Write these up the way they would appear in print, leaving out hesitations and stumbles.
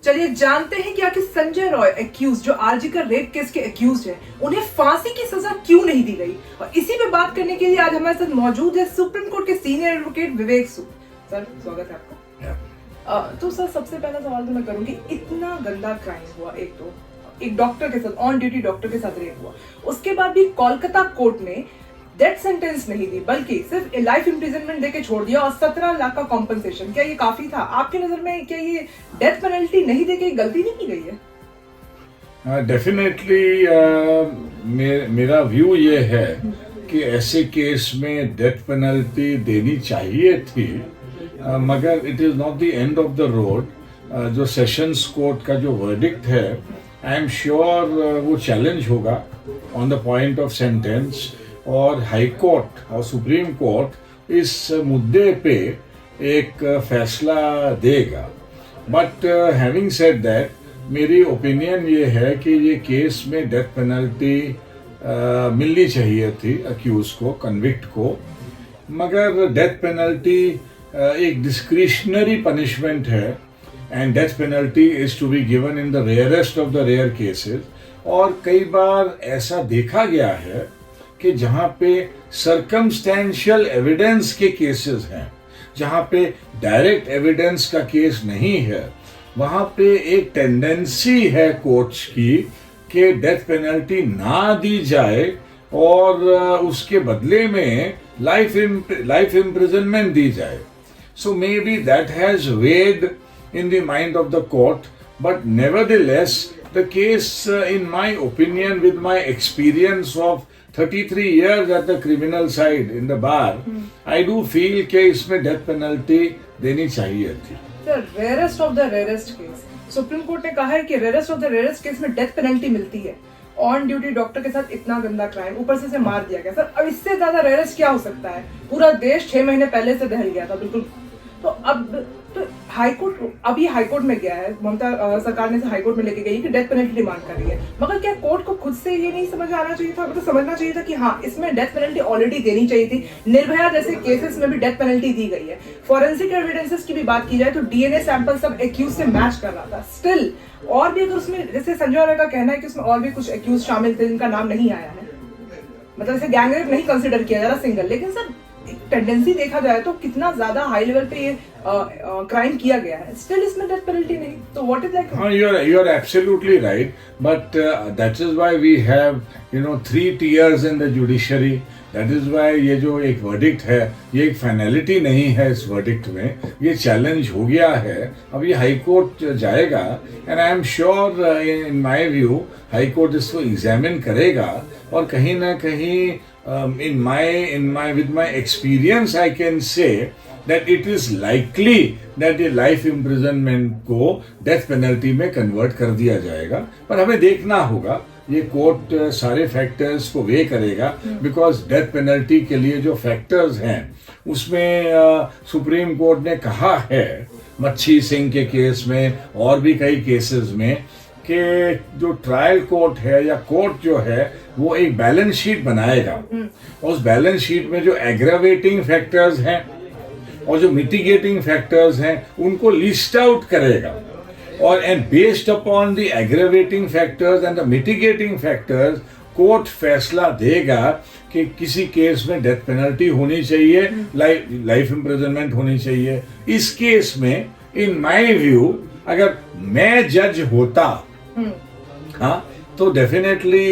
चलिए जानते हैं कि आखिर संजय रॉय एक्यूज जो आरजी का रेप केस के एक्यूज है उन्हें फांसी की सजा क्यों नहीं दी गई। और इसी पे बात करने के लिए आज हमारे साथ मौजूद है सुप्रीम कोर्ट के सीनियर एडवोकेट विवेक सूद। सर स्वागत है आपका। तो सर सबसे पहला सवाल तो मैं करूंगी, इतना गंदा क्राइम हुआ, एक डॉक्टर के साथ, ऑन ड्यूटी डॉक्टर के साथ रेप हुआ, उसके बाद भी कोलकाता कोर्ट ने डेथ सेंटेंस नहीं दी बल्कि सिर्फ लाइफ इम्प्रिजनमेंट देके छोड़ दिया और 17 लाख का कॉम्पनसेशन। क्या ये काफी था आपकी नजर में? क्या ये डेथ पेनल्टी नहीं देके गलती नहीं की गई है? डेफिनेटली मेरा व्यू ये है कि ऐसे केस में डेथ पेनल्टी देनी चाहिए थी, मगर it is not the end of the road. जो सेशंस कोर्ट का जो वर्डिक्ट है, आई एम श्योर वो चैलेंज होगा on the point of sentence, और हाई कोर्ट और सुप्रीम कोर्ट इस मुद्दे पे एक फैसला देगा। बट हैविंग सेड दैट, मेरी ओपिनियन ये है कि ये केस में डेथ पेनल्टी मिलनी चाहिए थी अक्यूज को, कन्विक्ट को, मगर डेथ पेनल्टी एक डिस्क्रिशनरी पनिशमेंट है and death penalty is to be given in the rarest of the rare cases. और कई बार ऐसा देखा गया है कि जहां पे सर्कमस्टेंशियल एविडेंस के केसेस हैं, जहां पे डायरेक्ट एविडेंस का केस नहीं है, वहां पे एक टेंडेंसी है कोर्ट्स की कि डेथ पेनल्टी ना दी जाए और उसके बदले में लाइफ इम्प्रिजनमेंट दी जाए। So may be that has weighed in the mind of the court, but nevertheless the case, in my opinion, with my experience of 33 years at the criminal side in the bar, I do feel कि इसमें death penalty देनी चाहिए थी। Sir rarest of the rarest case, supreme court ने कहा है कि rarest of the rarest case में डेथ पेनल्टी मिलती है। ऑन ड्यूटी डॉक्टर के साथ इतना गंदा क्राइम, ऊपर से मार दिया गया। सर अब इससे ज्यादा रेयरेस्ट क्या हो सकता है? पूरा देश 6 महीने पहले से दहल गया था, बिल्कुल। तो अब तो हाईकोर्ट अभी हाईकोर्ट में गया है, ममता सरकार ने हाईकोर्ट में लेके गई कि डेथ पेनल्टी डिमांड कर रही है, मगर क्या कोर्ट को खुद से ये नहीं समझ आना चाहिए था? मतलब समझना चाहिए था कि हाँ, इसमें डेथ पेनल्टी ऑलरेडी देनी चाहिए थी। निर्भया जैसे केसेस में भी डेथ पेनल्टी दी गई है। फॉरेंसिक एविडेंसेस की भी बात की जाए तो डीएनए सैंपल सब एक्यूज से मैच कर रहा था। स्टिल और भी अगर उसमें, जैसे संजय राय का कहना है कि उसमें और भी कुछ एक्यूज शामिल थे जिनका नाम नहीं आया है, मतलब इसे गैंगरेप नहीं कंसिडर किया जा रहा सिंगल, लेकिन सर टेंडेंसी देखा जाए तो कितना ज्यादा हाई लेवल पे ये क्राइम किया गया है, स्टिल इसमें डेथ पेनल्टी नहीं। तो व्हाट इज लाइक? हाँ, you are absolutely right, but that is why we have 3 tiers in the judiciary. That is why ये जो एक वर्डिक्ट है, ये एक फाइनलिटी नहीं है। इस वर्डिक्ट में ये चैलेंज हो गया है, अब ये हाई कोर्ट जाएगा and I am sure, in my view, high court इसको एग्जामिन करेगा और कहीं ना कहीं with my experience, I can say that it is likely that the life imprisonment को death penalty में convert कर दिया जाएगा। पर हमें देखना होगा, ये कोर्ट सारे फैक्टर्स को वे करेगा, बिकॉज डेथ पेनल्टी के लिए जो फैक्टर्स हैं उसमें सुप्रीम कोर्ट ने कहा है, मच्छी सिंह के केस में और भी कई केसेस में, कि जो ट्रायल कोर्ट है या कोर्ट जो है वो एक बैलेंस शीट बनाएगा और उस बैलेंस शीट में जो एग्रावेटिंग फैक्टर्स हैं और जो मिटिगेटिंग फैक्टर्स हैं उनको लिस्ट आउट करेगा, और and based upon the aggravating factors and the mitigating factors court फैसला देगा कि किसी केस में डेथ पेनल्टी होनी चाहिए, लाइफ इम्प्रिजनमेंट होनी चाहिए। इस केस में इन माय व्यू अगर मैं जज होता, हाँ, तो definitely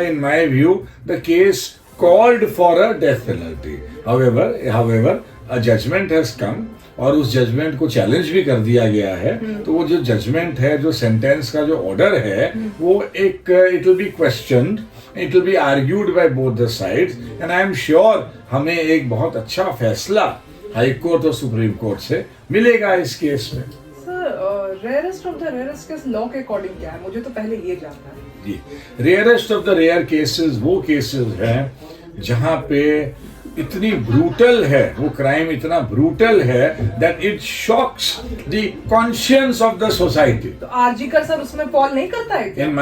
in my view the case called for a death penalty. However a judgment has come और उस जजमेंट को चैलेंज भी कर दिया गया है। तो वो जो जजमेंट है, जो सेंटेंस का जो ऑर्डर है, वो एक it will be questioned, it will be argued by both the sides and I am sure हमें एक बहुत अच्छा फैसला हाई कोर्ट और सुप्रीम कोर्ट से मिलेगा इस केस में। Rarest of the rarest case law के अकॉर्डिंग क्या है? मुझे तो पहले ये जानना है। जी, rarest of the rare cases वो केसेस हैं जहां पे इतनी ब्रूटल है, वो क्राइम इतना ब्रूटल है that it shocks the conscience of the society. तो आरजी कर सर उसमें फॉल नहीं करता है क्या? इन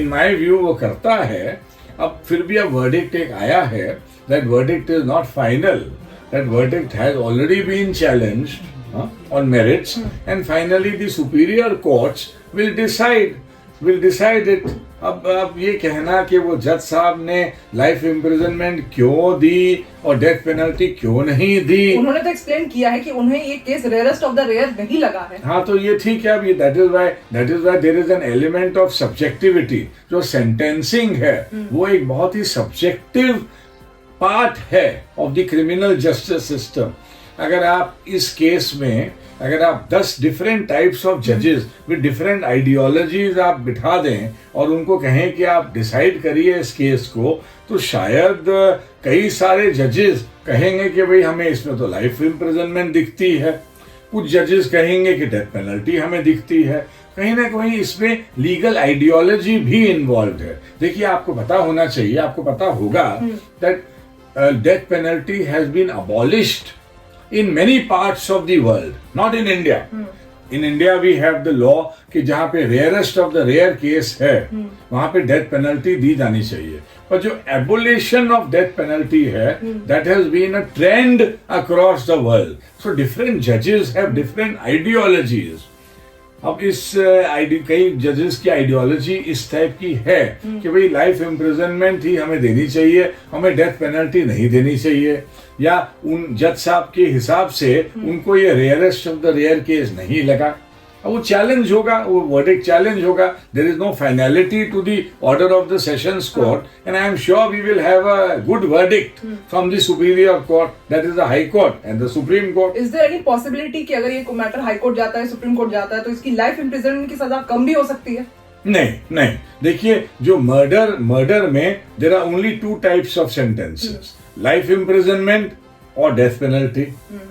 माय व्यू वो करता है। अब फिर भी अब वर्डिक्ट एक आया है, that verdict is not final, that verdict has already been challenged, on merits, and finally the superior courts will decide it. अब ये कहना कि वो जज साहब ने लाइफ इम्प्रिजनमेंट क्यों दी और डेथ पेनल्टी क्यों नहीं दी, उन्होंने तो एक्सप्लेन किया है कि उन्हें ये case rarest of the rare नहीं लगा है। हाँ, तो ये ठीक है। अब ये that is why there is an element of subjectivity. जो सेंटेंसिंग है वो एक बहुत ही सब्जेक्टिव पार्ट है of the criminal justice system. अगर आप इस केस में अगर आप 10 डिफरेंट टाइप्स ऑफ जजेस विद डिफरेंट आइडियोलॉजीज आप बिठा दें और उनको कहें कि आप डिसाइड करिए इस केस को, तो शायद कई सारे जजेस कहेंगे कि भाई हमें इसमें तो लाइफ इम्प्रिजनमेंट दिखती है, कुछ जजेस कहेंगे कि डेथ पेनल्टी हमें दिखती है। कहीं ना कहीं इसमें लीगल आइडियोलॉजी भी इन्वॉल्व है। देखिए, आपको पता होना चाहिए, आपको पता होगा that death penalty has been abolished in many parts of the world, not in India. In India we have the law कि जहाँ पे rarest of the rare case है वहाँ पे death penalty दी जानी चाहिए। पर जो abolition of death penalty है that has been a trend across the world. So different judges have different ideologies. अब इस कई जजेस की आइडियोलॉजी इस टाइप की है कि भाई लाइफ इम्प्रिजनमेंट ही हमें देनी चाहिए, हमें डेथ पेनल्टी नहीं देनी चाहिए, या उन जज साहब के हिसाब से उनको ये rarest of the rare case नहीं लगा। अब वो चैलेंज होगा, वो वर्डिक्ट चैलेंज होगा। There is no finality to the order of the sessions court and I am sure we will have a good verdict from the superior court, that is the high court and the supreme court. Is there any possibility कि अगर ये matter high court जाता है, supreme court जाता है, तो इसकी life imprisonment की सजा कम भी हो सकती है? नहीं। देखिए, जो मर्डर में there are only 2 types of sentences, life imprisonment और डेथ पेनल्टी।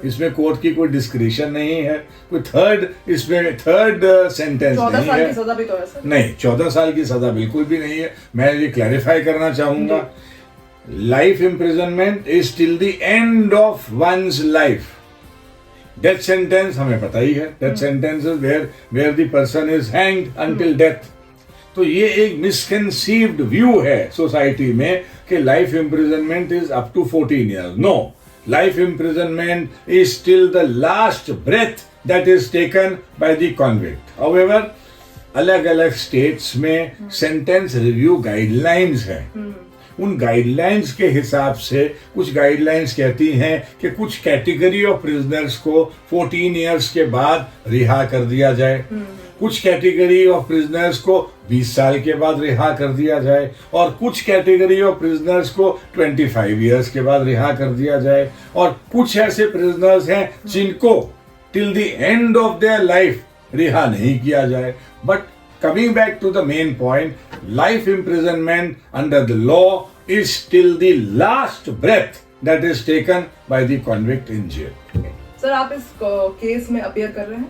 इसमें कोर्ट की कोई डिस्क्रिशन नहीं है, कोई थर्ड सेंटेंस नहीं है। 14 साल की सजा भी तो है सर? नहीं, 14 साल की सजा बिल्कुल भी नहीं है। मैं ये क्लैरिफाई करना चाहूंगा, life imprisonment is till the end of one's life. Death sentence हमें पता ही है, death sentence is where the person is hanged until death. तो ये एक मिसकंसीव्ड व्यू है सोसाइटी में कि life imprisonment is up to 14 years. No, life imprisonment is till the last breath that is taken by the convict. However, अलग-अलग states में sentence review guidelines हैं। उन गाइडलाइंस के हिसाब से कुछ गाइडलाइंस कहती हैं कि कुछ कैटेगरी ऑफ प्रिजनर्स को 14 years के बाद रिहा कर दिया जाए, कुछ कैटेगरी ऑफ प्रिजनर्स को 20 साल के बाद रिहा कर दिया जाए, और कुछ कैटेगरी ऑफ प्रिजनर्स को 25 years के बाद रिहा कर दिया जाए, और कुछ ऐसे प्रिजनर्स हैं जिनको till the end of their life रिहा नहीं किया जाए। But coming back to the main point, life imprisonment under the law is till the last breath that is taken by the convict in jail. Sir, आप इस case में appear कर रहे हैं?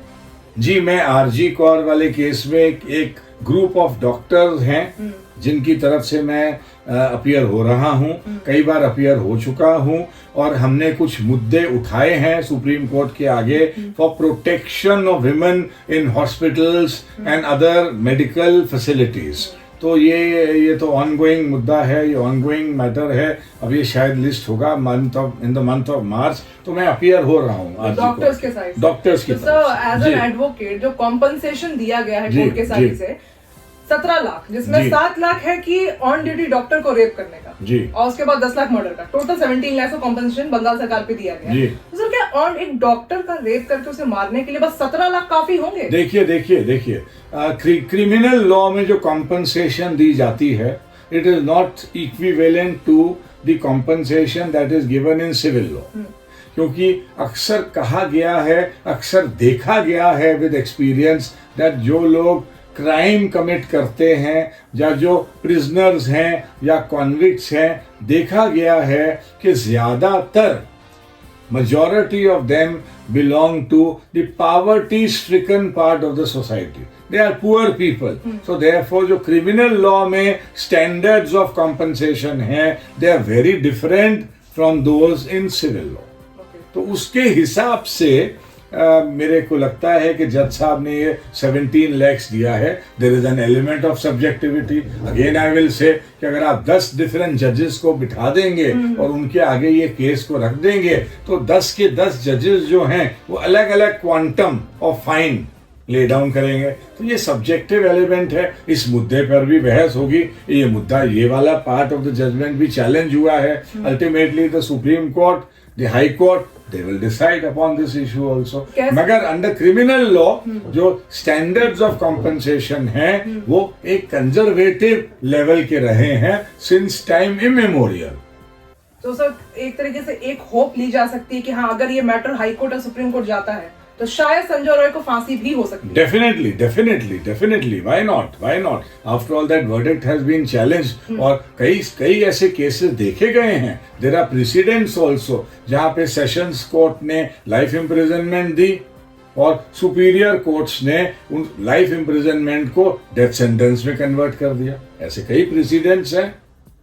जी, मैं आरजी कौर वाले केस में एक ग्रुप ऑफ डॉक्टर्स हैं जिनकी तरफ से मैं अपीयर हो रहा हूं, कई बार अपीयर हो चुका हूं, और हमने कुछ मुद्दे उठाए हैं सुप्रीम कोर्ट के आगे for protection of women in hospitals and other medical facilities. तो ये तो ऑनगोइंग मुद्दा है, ये ऑनगोइंग मैटर है। अब ये शायद लिस्ट होगा in the month of March, तो मैं अपीयर हो रहा हूँ डॉक्टर्स के साइड, डॉक्टर्स की तरफ। एज एन एडवोकेट, जो कॉम्पनसेशन दिया गया है कोर्ट के साइड से 17 लाख, जिसमें 7 लाख है कि ऑन ड्यूटी डॉक्टर को रेप करने का जी, और उसके बाद 10 लाख मर्डर का, टोटल 17 लाख का कॉम्पनसेशन बंगाल सरकार पे दिया गया। तो सर, क्या ऑन एक डॉक्टर का रेप करके उसे मारने के लिए बस 17 लाख काफी होंगे? देखिए क्रिमिनल लॉ में जो कॉम्पनसेशन दी जाती है, it is not equivalent to the compensation that is given in civil law. क्योंकि अक्सर कहा गया है, अक्सर देखा गया है विद एक्सपीरियंस दैट जो लोग क्राइम कमिट करते हैं या जो प्रिजनर्स हैं या कॉन्विक्ट्स हैं, देखा गया है कि ज्यादातर majority of them belong to the poverty stricken part of the society. They are poor people. So therefore जो criminal law में standards of compensation हैं, they are very different from those in civil law. तो उसके हिसाब से मेरे को लगता है कि जज साहब ने ये 17 lakhs दिया है. There is an element of subjectivity. Again I will say कि अगर आप 10 डिफरेंट जजेस को बिठा देंगे और उनके आगे ये केस को रख देंगे तो 10 के 10 जजेस जो हैं वो अलग अलग quantum of fine lay down करेंगे. तो ये सब्जेक्टिव एलिमेंट है. इस मुद्दे पर भी बहस होगी. ये मुद्दा, ये वाला पार्ट ऑफ द जजमेंट भी चैलेंज हुआ है. Ultimately the supreme court, the high court, they will decide upon this issue also. मगर अंडर क्रिमिनल लॉ जो स्टैंडर्ड्स ऑफ कॉम्पनसेशन है वो एक कंजर्वेटिव लेवल के रहे हैं सिंस टाइम इमेमोरियल. तो सर एक तरीके से एक होप ली जा सकती है कि हाँ, अगर ये मैटर हाई कोर्ट और सुप्रीम कोर्ट जाता है तो शायद संजय रॉय को फांसी भी हो सकती है. Definitely why not. After all that verdict has been challenged और कई ऐसे केसेस देखे गए हैं. देयर आर प्रेसिडेंट्स आल्सो जहां पे सेशंस कोर्ट ने लाइफ इम्प्रिजनमेंट दी और सुपीरियर कोर्ट्स ने उन लाइफ इम्प्रिजनमेंट को डेथ सेंटेंस में कन्वर्ट कर दिया. ऐसे कई प्रेसिडेंट्स हैं.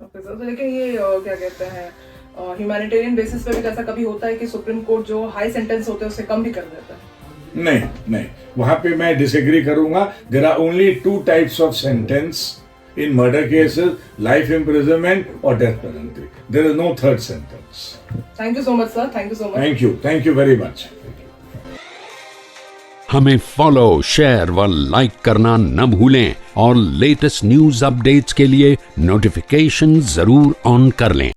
तो लेकिन ये क्या कहते हैं, ह्यूमैनिटेरियन बेसिस पे भी ऐसा कभी होता है कि सुप्रीम कोर्ट जो हाई सेंटेंस होते हैं उससे कम भी कर देता है? नहीं, वहां पे मैं डिसएग्री करूंगा. There are only 2 types of sentence in murder cases, life imprisonment और death penalty. There is no third sentence. Thank you so much sir. Thank you very much. हमें फॉलो, शेयर व लाइक करना न भूलें और latest news updates के लिए notification जरूर ऑन कर लें.